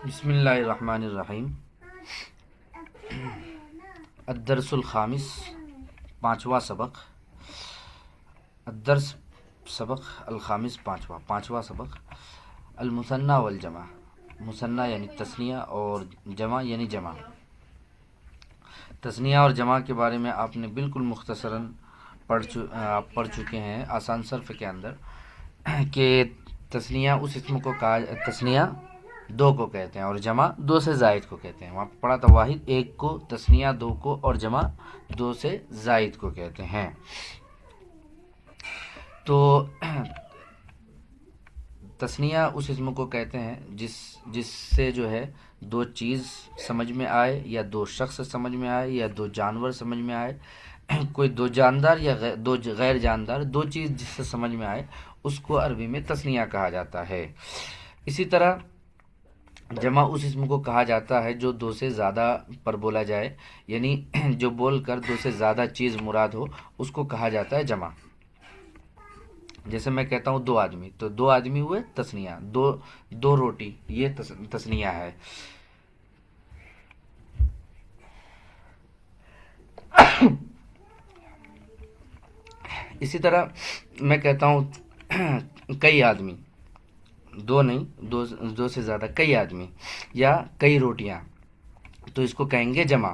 بسم اللہ الرحمن الرحیم۔ الدرس الخامس، پانچواں سبق۔ الدرس سبق الخامس، پانچواں سبق۔ المثنی والجمع، مثنی یعنی تثنیہ اور جمع یعنی جمع۔ تثنیہ اور جمع کے بارے میں آپ نے بالکل مختصراً پڑھ چکے ہیں آسان صرف کے اندر کہ تثنیہ اس اسم کو تثنیہ دو کو کہتے ہیں اور جمع دو سے زائد کو کہتے ہیں۔ وہاں پہ پڑھا تھا واحد ایک کو، تثنیہ دو کو، اور جمع دو سے زائد کو کہتے ہیں۔ تو تثنیہ اس اسم کو کہتے ہیں جس سے جو ہے دو چیز سمجھ میں آئے، یا دو شخص سمجھ میں آئے، یا دو جانور سمجھ میں آئے، کوئی دو جاندار یا دو غیر جاندار، دو چیز جس سے سمجھ میں آئے اس کو عربی میں تثنیہ کہا جاتا ہے۔ اسی طرح جمع اس اسم کو کہا جاتا ہے جو دو سے زیادہ پر بولا جائے، یعنی جو بول کر دو سے زیادہ چیز مراد ہو اس کو کہا جاتا ہے جمع۔ جیسے میں کہتا ہوں دو آدمی، تو دو آدمی ہوئے تثنیہ، دو روٹی یہ تثنیہ ہے۔ اسی طرح میں کہتا ہوں کئی آدمی، دو نہیں، دو سے زیادہ، کئی آدمی یا کئی روٹیاں، تو اس کو کہیں گے جمع۔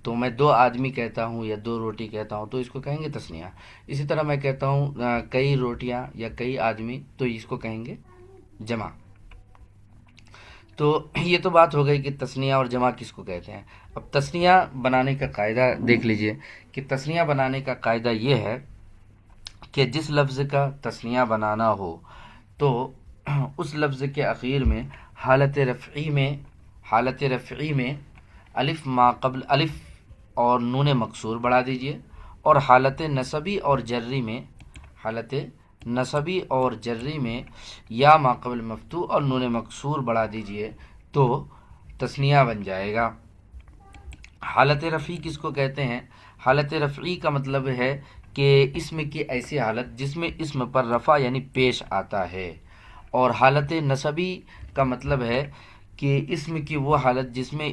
تو میں دو آدمی کہتا ہوں یا دو روٹی کہتا ہوں تو اس کو کہیں گے تثنیہ۔ اسی طرح میں کہتا ہوں کئی روٹیاں یا کئی آدمی، تو اس کو کہیں گے جمع۔ تو یہ تو بات ہو گئی کہ تثنیہ اور جمع کس کو کہتے ہیں۔ اب تثنیہ بنانے کا قاعدہ دیکھ لیجئے کہ تثنیہ بنانے کا قاعدہ یہ ہے کہ جس لفظ کا تثنیہ بنانا ہو تو اس لفظ کے اخیر میں حالت رفعی میں الف ما قبل الف اور نون مکسور بڑھا دیجئے، اور حالت نصبی اور جری میں یا ما قبل مفتوح اور نون مکسور بڑھا دیجئے تو تثنیہ بن جائے گا۔ حالت رفعی کس کو کہتے ہیں؟ حالت رفعی کا مطلب ہے کہ اسم کی ایسی حالت جس میں اسم پر رفع یعنی پیش آتا ہے، اور حالت نصبی کا مطلب ہے کہ اسم کی وہ حالت جس میں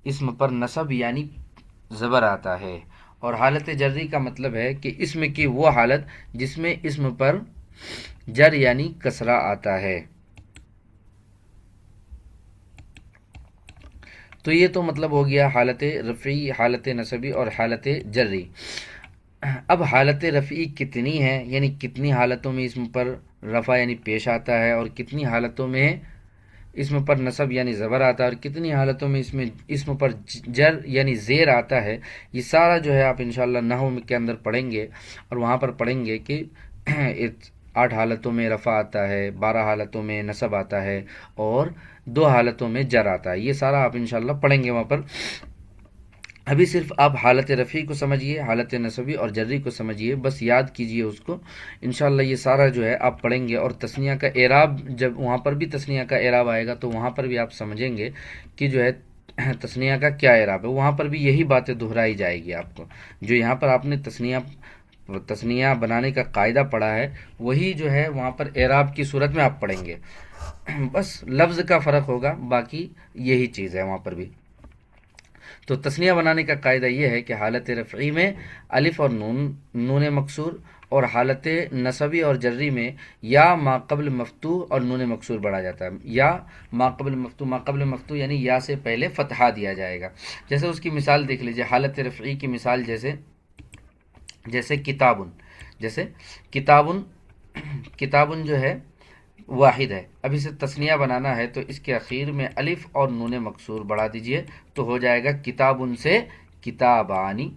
اسم پر نصب یعنی زبر آتا ہے، اور حالت جری کا مطلب ہے کہ اسم کی وہ حالت جس میں اسم پر جر یعنی کسرہ آتا ہے۔ تو یہ تو مطلب ہو گیا حالت رفعی، حالت نصبی اور حالت جری۔ اب حالت رفعی کتنی ہے، یعنی کتنی حالتوں میں اسم پر رفع یعنی پیش آتا ہے، اور کتنی حالتوں میں اسم پر نصب یعنی زبر آتا ہے، اور کتنی حالتوں میں اسم پر جر یعنی زیر آتا ہے، یہ سارا جو ہے آپ انشاءاللہ نحو کے اندر پڑھیں گے، اور وہاں پر پڑھیں گے کہ 8 حالتوں میں رفع آتا ہے، 12 حالتوں میں نصب آتا ہے، اور 2 حالتوں میں جر آتا ہے۔ یہ سارا آپ انشاءاللہ پڑھیں گے وہاں پر۔ ابھی صرف آپ حالت رفعی کو سمجھیے، حالت نصبی اور جری کو سمجھیے، بس یاد کیجئے اس کو۔ انشاءاللہ یہ سارا جو ہے آپ پڑھیں گے، اور تثنیہ کا اعراب جب وہاں پر بھی تثنیہ کا اعراب آئے گا تو وہاں پر بھی آپ سمجھیں گے کہ جو ہے تثنیہ کا کیا اعراب ہے۔ وہاں پر بھی یہی باتیں دہرائی جائے گی آپ کو، جو یہاں پر آپ نے تثنیہ بنانے کا قاعدہ پڑھا ہے وہی جو ہے وہاں پر اعراب کی صورت میں آپ پڑھیں گے، بس لفظ کا فرق ہوگا، باقی یہی چیز ہے وہاں پر بھی۔ تو تثنیہ بنانے کا قاعدہ یہ ہے کہ حالت رفعی میں الف اور نون مکسور، اور حالت نصبی اور جری میں یا ما قبل مفتوح اور نون مکسور بڑھا جاتا ہے، یا ما قبل مفتوح یعنی یا سے پہلے فتحہ دیا جائے گا۔ جیسے اس کی مثال دیکھ لیجئے، حالت رفعی کی مثال جیسے کتابن جو ہے واحد ہے۔ اب اسے تثنیہ بنانا ہے تو اس کے اخیر میں الف اور نون مکسور بڑھا دیجئے تو ہو جائے گا کتابن سے کتابانی،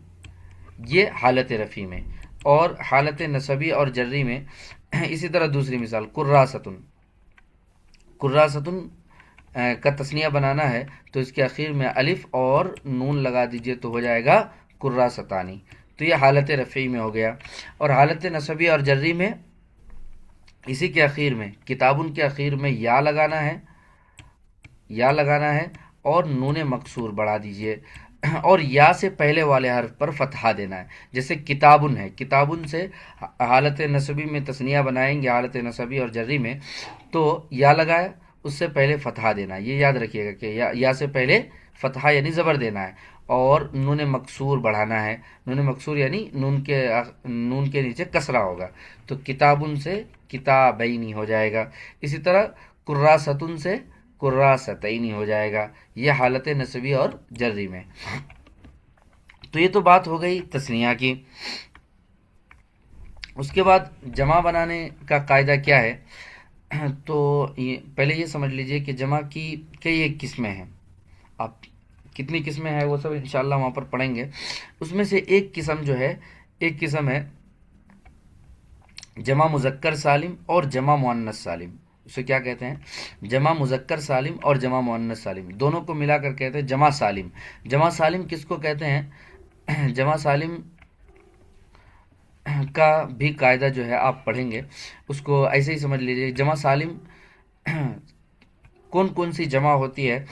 یہ حالت رفعی میں۔ اور حالت نصبی اور جری میں اسی طرح دوسری مثال کراستن کا تثنیہ بنانا ہے تو اس کے اخیر میں الف اور نون لگا دیجئے تو ہو جائے گا کراستانی، تو یہ حالت رفعی میں ہو گیا۔ اور حالت نصبی اور جری میں اسی کے اخیر میں کتابن کے اخیر میں یا لگانا ہے اور نون مکسور بڑھا دیجئے، اور یا سے پہلے والے حرف پر فتحہ دینا ہے۔ جیسے کتابن ہے، کتابن سے حالت نصبی میں تثنیہ بنائیں گے، حالت نصبی اور جری میں، تو یا لگایا، اس سے پہلے فتحہ دینا ہے، یہ یاد رکھیے گا کہ یا سے پہلے فتحہ یعنی زبر دینا ہے، اور نون مکسور بڑھانا ہے، نون مکسور یعنی نون کے نیچے کسرہ ہوگا، تو کتابن سے کتابینی ہو جائے گا، اسی طرح کراستن سے کراستینی ہو جائے گا، یہ حالت نصبی اور جری میں۔ تو یہ تو بات ہو گئی تثنیہ کی۔ اس کے بعد جمع بنانے کا قاعدہ کیا ہے؟ تو پہلے یہ سمجھ لیجئے کہ جمع کی کئی ایک قسمیں ہیں، آپ کتنی قسمیں ہیں وہ سب انشاءاللہ وہاں پر پڑھیں گے۔ اس میں سے ایک قسم ہے جمع مذکر سالم اور جمع مؤنث سالم۔ اسے کیا کہتے ہیں؟ جمع مذکر سالم اور جمع مؤنث سالم، دونوں کو ملا کر کہتے ہیں جمع سالم۔ جمع سالم کس کو کہتے ہیں؟ جمع سالم کا بھی قاعدہ جو ہے آپ پڑھیں گے، اس کو ایسے ہی سمجھ لیجئے۔ جمع سالم کون کون سی جمع ہوتی ہے؟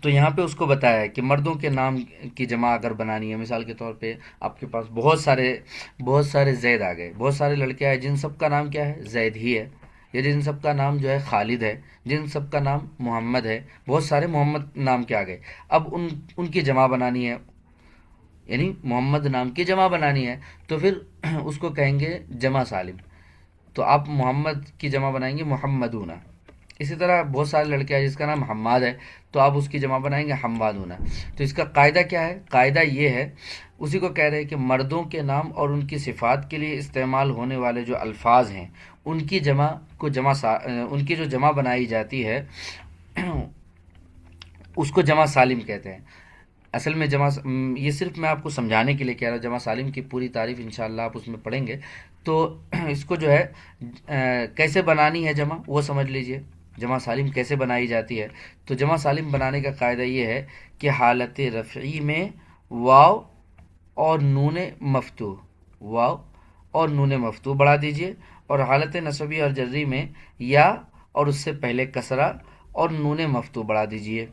تو یہاں پہ اس کو بتایا ہے کہ مردوں کے نام کی جمع اگر بنانی ہے، مثال کے طور پہ آپ کے پاس بہت سارے زید آ گئے، بہت سارے لڑکے آئے جن سب کا نام کیا ہے؟ زید ہی ہے، یا جن سب کا نام جو ہے خالد ہے، جن سب کا نام محمد ہے، بہت سارے محمد نام کے آ گئے۔ اب ان کی جمع بنانی ہے، یعنی محمد نام کی جمع بنانی ہے، تو پھر اس کو کہیں گے جمع سالم۔ تو آپ محمد کی جمع بنائیں گے محمدون۔ اسی طرح بہت سارے لڑکے ہیں جس کا نام حماد ہے، تو آپ اس کی جمع بنائیں گے حمادون۔ تو اس کا قاعدہ کیا ہے؟ قاعدہ یہ ہے، اسی کو کہہ رہے ہیں کہ مردوں کے نام اور ان کی صفات کے لیے استعمال ہونے والے جو الفاظ ہیں ان کی ان کی جو جمع بنائی جاتی ہے اس کو جمع سالم کہتے ہیں۔ اصل میں یہ صرف میں آپ کو سمجھانے کے لیے کہہ رہا ہوں، جمع سالم کی پوری تعریف انشاءاللہ آپ اس میں پڑھیں گے۔ تو اس کو جو ہے کیسے بنانی ہے جمع وہ سمجھ لیجئے، جمع سالم کیسے بنائی جاتی ہے۔ تو جمع سالم بنانے کا قاعدہ یہ ہے کہ حالت رفعی میں واو اور نون مفتوح بڑھا دیجئے، اور حالت نصبی اور جری میں یا اور اس سے پہلے کسرہ اور نون مفتوح بڑھا دیجئے۔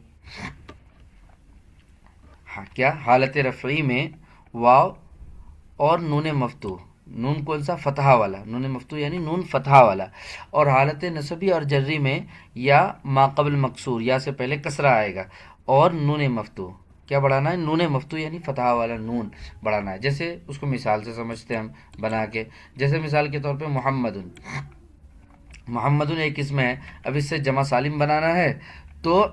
کیا؟ حالت رفعی میں واو اور نون مفتوح، نون کون سا؟ فتحہ والا، نون مفتوح یعنی نون فتحہ والا، اور حالت نصبی اور جری میں یا ما قبل مکسور، یا سے پہلے کسرہ آئے گا، اور نون مفتوح کیا بڑھانا ہے؟ نون مفتوح یعنی فتحہ والا نون بڑھانا ہے۔ جیسے اس کو مثال سے سمجھتے ہیں ہم بنا کے، جیسے مثال کے طور پہ محمدن ایک اسم ہے، اب اس سے جمع سالم بنانا ہے تو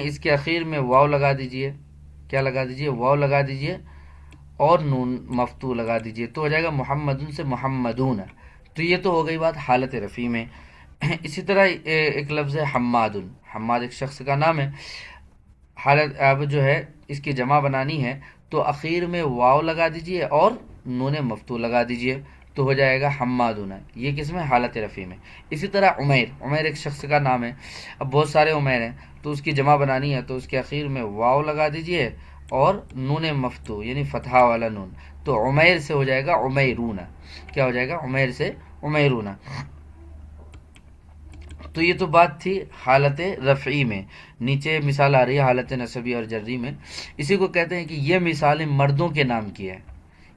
اس کے اخیر میں واو لگا دیجئے، کیا لگا دیجئے؟ واو لگا دیجئے اور نون مفتوح لگا دیجئے، تو ہو جائے گا محمدن سے محمدون۔ تو یہ تو ہو گئی بات حالت رفعی میں۔ اسی طرح ایک لفظ ہے حمادن، حماد ایک شخص کا نام ہے، اب جو ہے اس کی جمع بنانی ہے تو اخیر میں واو لگا دیجئے اور نون مفتوح لگا دیجئے، تو ہو جائے گا حمادون۔ یہ کس میں؟ حالت رفعی میں۔ اسی طرح عمیر ایک شخص کا نام ہے، اب بہت سارے عمیر ہیں تو اس کی جمع بنانی ہے تو اس کے اخیر میں واو لگا دیجئے اور نون مفتوح یعنی فتحہ والا نون، تو عمیر سے ہو جائے گا عمیرون۔ کیا ہو جائے گا؟ عمیر سے عمیرون۔ تو یہ تو بات تھی حالت رفعی میں۔ نیچے مثال آ رہی ہے حالت نصبی اور جری میں، اسی کو کہتے ہیں کہ یہ مثالیں مردوں کے نام کی ہے،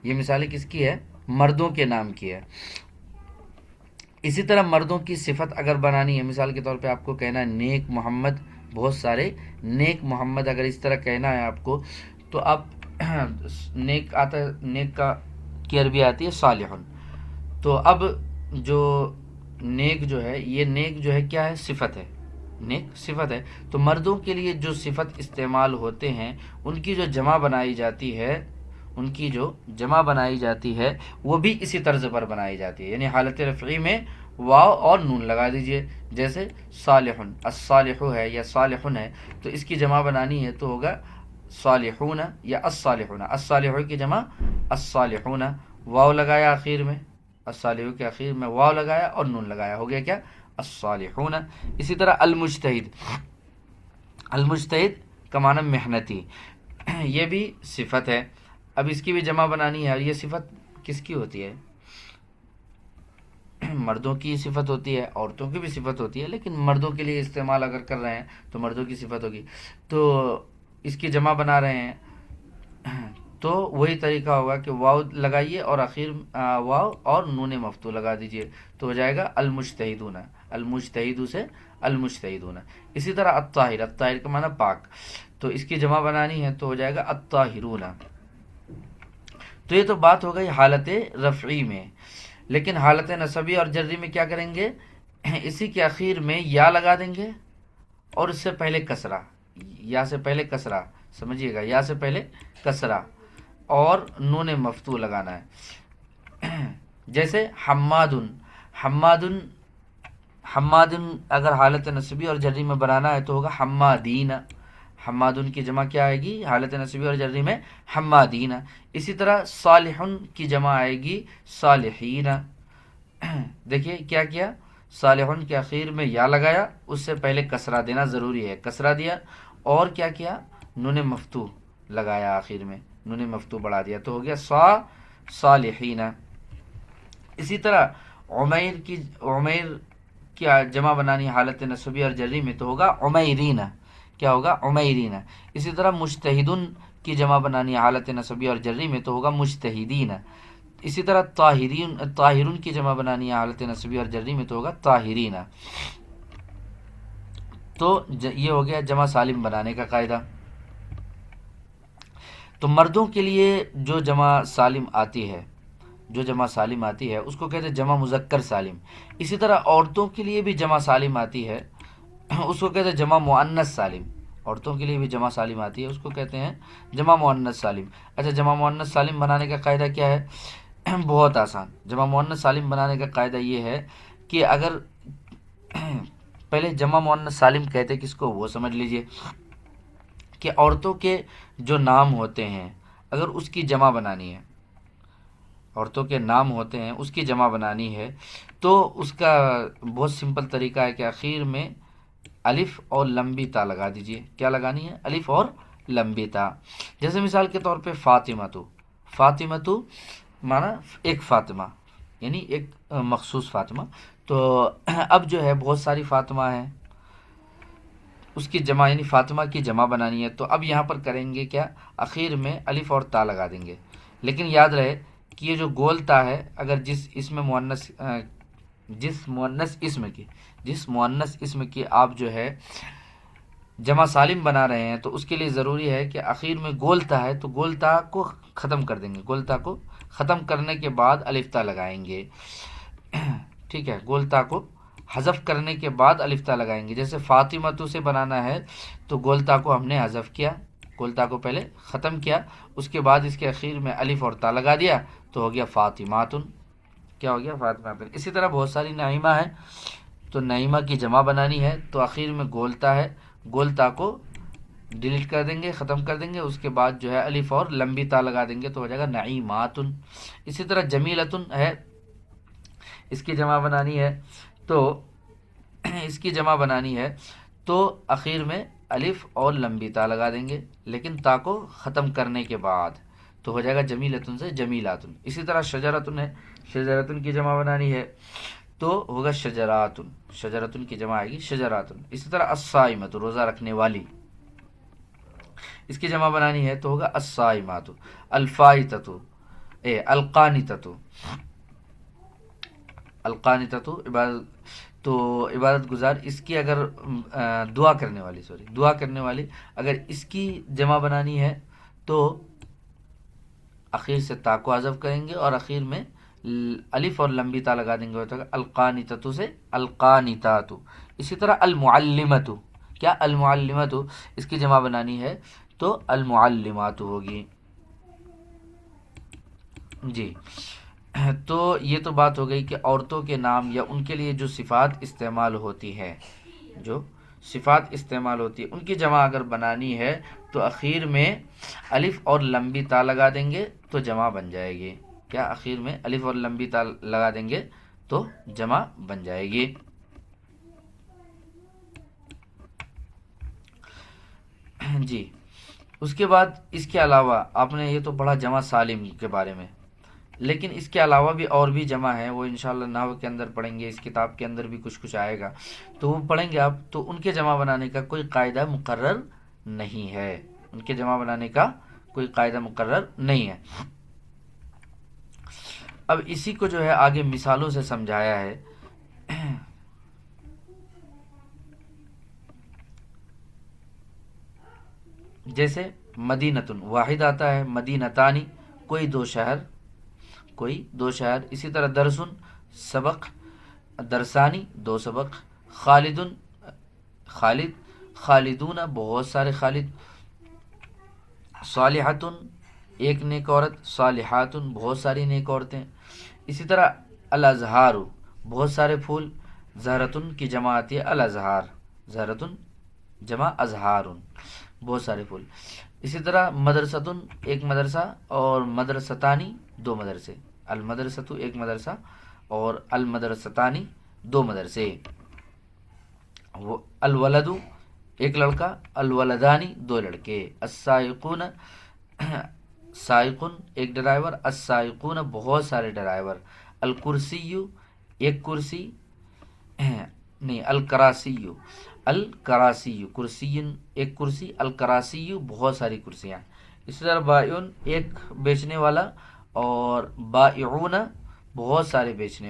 یہ مثالیں کس کی ہے؟ مردوں کے نام کی ہے۔ اسی طرح مردوں کی صفت اگر بنانی ہے، مثال کے طور پہ آپ کو کہنا ہے نیک محمد، بہت سارے نیک محمد، اگر اس طرح کہنا ہے آپ کو تو آپ نیک آتا ہے، نیک کی عربی آتی ہے صالحن۔ تو اب جو نیک جو ہے، یہ نیک جو ہے کیا ہے؟ صفت ہے، نیک صفت ہے۔ تو مردوں کے لیے جو صفت استعمال ہوتے ہیں ان کی جو جمع بنائی جاتی ہے وہ بھی اسی طرز پر بنائی جاتی ہے، یعنی حالت رفعی میں واو اور نون لگا دیجئے، جیسے صالحن، الصالح ہے یا صالحن ہے تو اس کی جمع بنانی ہے تو ہوگا صالحون یا الصالحون، الصالح کی جمع الصالحون، واو لگایا آخر میں، الصالح کے آخر میں واو لگایا اور نون لگایا، ہو گیا کیا؟ الصالحون۔ اسی طرح المجتہد کا معنی محنتی، یہ بھی صفت ہے، اب اس کی بھی جمع بنانی ہے، اور یہ صفت کس کی ہوتی ہے؟ مردوں کی صفت ہوتی ہے، عورتوں کی بھی صفت ہوتی ہے، لیکن مردوں کے لیے استعمال اگر کر رہے ہیں تو مردوں کی صفت ہوگی۔ تو اس کی جمع بنا رہے ہیں تو وہی طریقہ ہوگا کہ واو لگائیے اور آخر واو اور نون مفتوح لگا دیجئے تو ہو جائے گا المجتہدون، المجتہدو سے المجتہدون۔ اسی طرح الطاہر، الطاہر کا معنی پاک، تو اس کی جمع بنانی ہے تو ہو جائے گا الطاہرون۔ تو یہ تو بات ہو گئی حالت رفعی میں، لیکن حالت نصبی اور جری میں کیا کریں گے؟ اسی کے اخیر میں یا لگا دیں گے اور اس سے پہلے کسرہ، یا سے پہلے کسرہ، سمجھیے گا، یا سے پہلے کسرہ اور نون مفتوح لگانا ہے۔ جیسے حمادن، حمادن، حمادن اگر حالت نصبی اور جری میں بنانا ہے تو ہوگا حمادین، حمادن کی جمع کیا آئے گی حالت نصبی اور جری میں؟ حمادین۔ اسی طرح صالحن کی جمع آئے گی صالحین۔ دیکھیے کیا کیا، صالحن کے اخیر میں یا لگایا، اس سے پہلے کسرہ دینا ضروری ہے، کسرہ دیا، اور کیا کیا؟ نون مفتوح لگایا آخر میں، نون مفتوح بڑھا دیا تو ہو گیا صالحین۔ اسی طرح عمیر کی جمع بنانی حالت نصبی اور جری میں تو ہوگا عمیرین، کیا ہوگا؟ عمیرین۔ اسی طرح مجتہدن کی جمع بنانی حالت نصبی اور جری میں تو ہوگا مجتہدین۔ اسی طرح طاہرون کی جمع بنانی حالت نصبی اور جری میں تو ہوگا طاہرین۔ تو یہ ہو گیا جمع سالم بنانے کا قاعدہ۔ تو مردوں کے لیے جو جمع سالم آتی ہے، جو جمع سالم آتی ہے اس کو کہتے ہیں جمع مذکر سالم۔ اسی طرح عورتوں کے لیے بھی جمع سالم آتی ہے، اس کو کہتے ہیں جمع مؤنث سالم۔ عورتوں کے لیے بھی جمع سالم آتی ہے، اس کو کہتے ہیں جمع مؤنث سالم۔ اچھا، جمع مؤنث سالم بنانے کا قاعدہ کیا ہے؟ بہت آسان۔ جمع مؤنث سالم بنانے کا قاعدہ یہ ہے کہ اگر پہلے جمع مؤنث سالم کہتے کس کو وہ سمجھ لیجئے کہ عورتوں کے جو نام ہوتے ہیں اگر اس کی جمع بنانی ہے، عورتوں کے نام ہوتے ہیں اس کی جمع بنانی ہے تو اس کا بہت سمپل طریقہ ہے کہ اخیر میں الف اور لمبی تا لگا دیجئے۔ کیا لگانی ہے؟ الف اور لمبی تا۔ جیسے مثال کے طور پہ فاطمہ، فاطمہ مانا ایک فاطمہ، یعنی ایک مخصوص فاطمہ۔ تو اب جو ہے بہت ساری فاطمہ ہیں، اس کی جمع یعنی فاطمہ کی جمع بنانی ہے تو اب یہاں پر کریں گے کیا؟ اخیر میں الف اور تا لگا دیں گے۔ لیکن یاد رہے کہ یہ جو گول تا ہے اگر جس مؤنث اسم کی آپ جو ہے جمع سالم بنا رہے ہیں تو اس کے لیے ضروری ہے کہ اخیر میں گول تا ہے تو گول تا کو ختم کر دیں گے، گول تا کو ختم کرنے کے بعد الف تا لگائیں گے، ٹھیک ہے؟ گول تا کو حذف کرنے کے بعد الف تا لگائیں گے۔ جیسے فاطمہ سے بنانا ہے تو گول تا کو ہم نے حذف کیا، گول تا کو پہلے ختم کیا، اس کے بعد اس کے اخیر میں الف اور تا لگا دیا تو ہو گیا فاطماتن۔ کیا ہو گیا؟ فاطماتن۔ اسی طرح بہت ساری نعیمہ ہیں، تو نعیمہ کی جمع بنانی ہے تو اخیر میں گول تا ہے، گول تا کو ڈیلیٹ کر دیں گے، ختم کر دیں گے، اس کے بعد جو ہے الف اور لمبی تا لگا دیں گے تو ہو جائے گا نعیماتن۔ اسی طرح جمیلتن ہے، اس کی جمع بنانی ہے تو اخیر میں الف اور لمبی تا لگا دیں گے، لیکن تا کو ختم کرنے کے بعد تو ہو جائے گا جمیلتن سے جمیلاتن۔ اسی طرح شجرتن ہے، شجرتن کی جمع بنانی ہے تو ہوگا شجراتن، شجرتن کی جمع آئے گی شجراتن۔ اسی طرح الصائمۃ، روزہ رکھنے والی، اس کی جمع بنانی ہے تو ہوگا الصائمات۔ الفائتۃ، القانتۃ، القانتۃ عبادت گزار، اس کی اگر دعا کرنے والی اگر اس کی جمع بنانی ہے تو اخیر سے تا کو حذف کریں گے اور اخیر میں الف اور لمبی تا لگا دیں گے تو القانتۃ سے القانتات۔ اسی طرح المعلمۃ، کیا؟ المعلمۃ، اس کی جمع بنانی ہے تو المعلمات ہوگی۔ جی، تو یہ تو بات ہو گئی کہ عورتوں کے نام یا ان کے لیے جو صفات استعمال ہوتی ہے، ان کی جمع اگر بنانی ہے تو اخیر میں الف اور لمبی تا لگا دیں گے تو جمع بن جائے گی۔ کیا؟ اخیر میں الف اور لمبی تا لگا دیں گے تو جمع بن جائے گی۔ جی، اس کے بعد اس کے علاوہ آپ نے یہ تو پڑھا جمع سالم کے بارے میں، لیکن اس کے علاوہ بھی اور بھی جمع ہے، وہ انشاءاللہ نحو کے اندر پڑھیں گے، اس کتاب کے اندر بھی کچھ آئے گا تو وہ پڑھیں گے آپ، تو ان کے جمع بنانے کا کوئی قاعدہ مقرر نہیں ہے، ان کے جمع بنانے کا کوئی قاعدہ مقرر نہیں ہے۔ اب اسی کو جو ہے آگے مثالوں سے سمجھایا ہے۔ جیسے مدینتن واحد آتا ہے، مدینتانی کوئی دو شہر، کوئی دو شہر۔ اسی طرح درسن سبق، درسانی دو سبق، خالدن خالد، خالدون بہت سارے خالد، صالحتن ایک نیک عورت، صالحاتن بہت ساری نیک عورتیں۔ اسی طرح الازہار بہت سارے پھول، زہرتن کی جمع آتی ہے الازہار، زہرتن جمع ازہارن بہت سارے پھول۔ اسی طرح مدرستن ایک مدرسہ اور مدرستانی دو مدرسے، المدرسۃ ایک مدرسہ اور المدرستانی دو مدرسے۔ الولد ایک لڑکا، الولدانی دو لڑکے، السائقون سائقن ایک ڈرائیور، السائقون بہت سارے ڈرائیور، الکرسی ایک کرسی نہیں، الکراسی الکراسی کرسی ایک کرسی، الکراسی بہت ساری کرسیاں۔ اسی طرح بائعن ایک بیچنے والا اور بائعون بہت سارے بیچنے والا۔